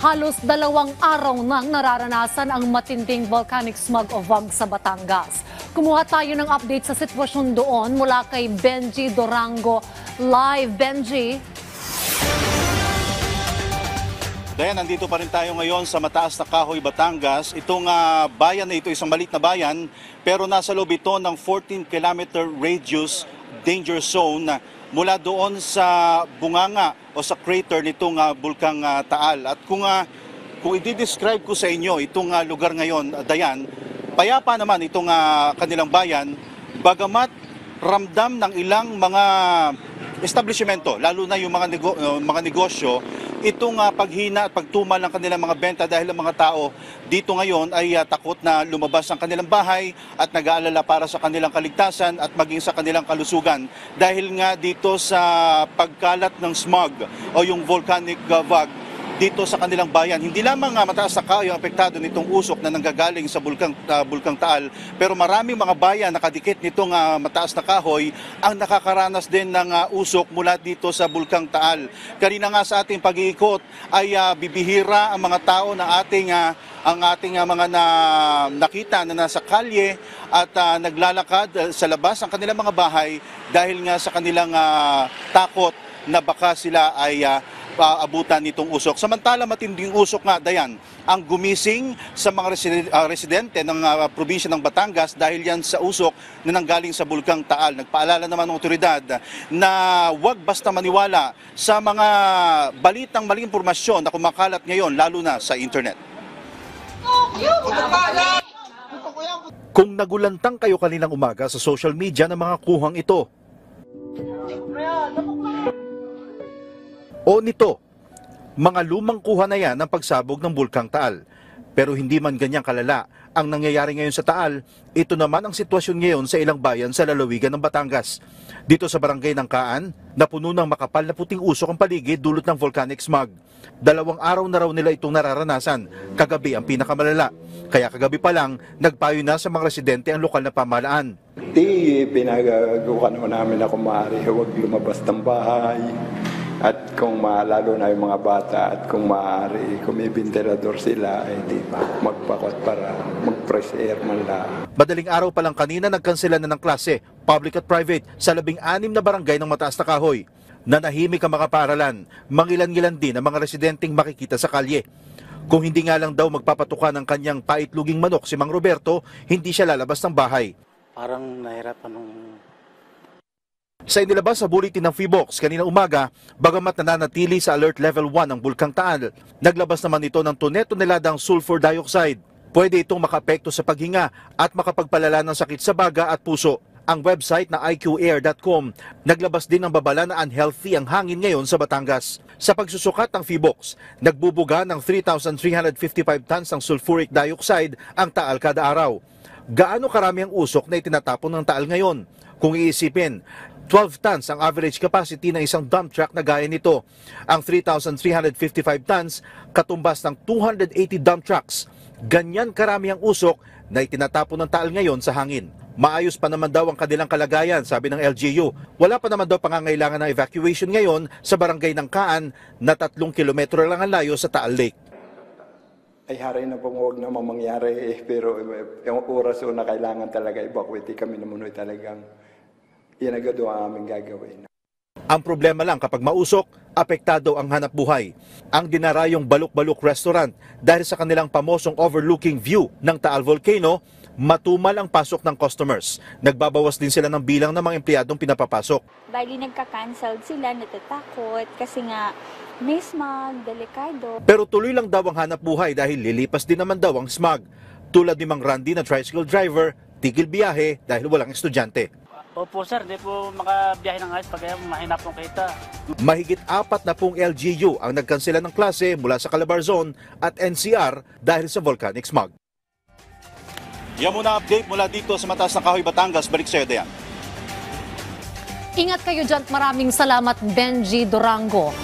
Halos 2 araw nang nararanasan ang matinding volcanic smog o VOG sa Batangas. Kumuha tayo ng update sa sitwasyon doon mula kay Benji Durango. Live, Benji. Dayan, nandito pa rin tayo ngayon sa Mataas na Kahoy, Batangas. Itong bayan na ito, isang maliit na bayan, pero nasa loob ito ng 14-kilometer radius danger zone mula doon sa bunganga o sa crater nitong bulkang Taal. At kung i-describe ko sa inyo itong lugar ngayon, Dayan, payapa naman itong kanilang bayan, bagamat ramdam ng ilang mga establishmento, lalo na yung mga negosyo, itong paghina at pagtumal ng kanilang mga benta dahil ang mga tao dito ngayon ay takot na lumabas ang kanilang bahay at nag-aalala para sa kanilang kaligtasan at maging sa kanilang kalusugan dahil nga dito sa pagkalat ng smog o yung volcanic VOG dito sa kanilang bayan. Hindi lamang Mataas na Kahoy ang apektado nitong usok na nanggagaling sa bulkang Taal, pero maraming mga bayan nakadikit nitong Mataas na Kahoy ang nakakaranas din ng usok mula dito sa bulkang Taal. Kanina nga sa ating pag-iikot ay bibihira ang mga tao na ang ating mga nakita na nasa kalye at naglalakad sa labas ang kanilang mga bahay dahil nga sa kanilang takot na baka sila ay abutan nitong usok. Samantala matinding usok nga, Dayan, ang gumising sa mga residente ng probinsya ng Batangas dahil yan sa usok na nanggaling sa bulkang Taal. Nagpaalala naman ng otoridad na huwag basta maniwala sa mga balitang maling impormasyon na kumakalat ngayon, lalo na sa internet. Kung nagulantang kayo kaninang umaga sa social media ng mga kuhang ito, o nito, mga lumang kuha na yan ng pagsabog ng bulkang Taal. Pero hindi man ganyang kalala ang nangyayari ngayon sa Taal, ito naman ang sitwasyon ngayon sa ilang bayan sa lalawigan ng Batangas. Dito sa barangay ng Kaan, napuno ng makapal na puting usok ang paligid dulot ng volcanic smog. 2 araw na raw nila itong nararanasan, kagabi ang pinakamalala. Kaya kagabi pa lang, nagpayo na sa mga residente ang lokal na pamahalaan. Pinagagawa namin na kung maaari, huwag lumabas ng bahay. At kung lalo na yung mga bata at kung maaari, kung may ventilador sila, hindi magpakot para mag-fresh air man lang. Madaling araw pa lang kanina nagkansela na ng klase, public at private, sa 16 na barangay ng Mataas na Kahoy. Nanahimik ang mga paaralan, mangilan-ngilan din ang mga residenteng makikita sa kalye. Kung hindi nga lang daw magpapatuka ng kanyang paitluging manok si Mang Roberto, hindi siya lalabas ng bahay. Parang nahirapan nung... Sa inilabas sa bulletin ng PHIVOLCS kanina umaga, bagamat nananatili sa alert level 1 ang bulkang Taal, naglabas naman ito ng 2 toneladang sulfur dioxide. Pwede itong makaapekto sa paghinga at makapagpalala ng sakit sa baga at puso. Ang website na iqair.com naglabas din ng babala na unhealthy ang hangin ngayon sa Batangas. Sa pagsusukat ng PHIVOLCS, nagbubuga ng 3,355 tons ng sulfuric dioxide ang Taal kada araw. Gaano karami ang usok na itinatapon ng Taal ngayon? Kung iisipin, 12 tons ang average capacity ng isang dump truck na gaya nito. Ang 3,355 tons, katumbas ng 280 dump trucks. Ganyan karami ang usok na itinatapon ng Taal ngayon sa hangin. Maayos pa naman daw ang kanilang kalagayan, sabi ng LGU. Wala pa naman daw pangangailangan ng evacuation ngayon sa barangay ng Kaan na 3 kilometro lang ang layo sa Taal Lake. Ay hari na pong huwag naman mangyari, pero yung oras na kailangan talaga evacuate kami naman talagang yan agad ang aming gagawin. Ang problema lang kapag mausok, apektado ang hanap buhay. Ang dinarayong Balok-Balok Restaurant dahil sa kanilang pamosong overlooking view ng Taal Volcano, matumal ang pasok ng customers. Nagbabawas din sila ng bilang ng mga empleyadong pinapapasok. Bali nagka-cancel sila, natatakot kasi nga may smog, delikado. Pero tuloy lang daw ang hanap buhay dahil lilipas din naman daw ang smog. Tulad ni Mang Randy na tricycle driver, tigil biyahe dahil walang estudyante. Opo sir, di po makabiyahe ng ayos pag mahina pong kita. Mahigit 40 LGU ang nagkansela ng klase mula sa Calabarzon at NCR dahil sa volcanic smog. Yan muna update mula dito sa Mataas na Kahoy, Batangas. Balik sa'yo, Dayan. Ingat kayo dyan. Maraming salamat, Benji Durango.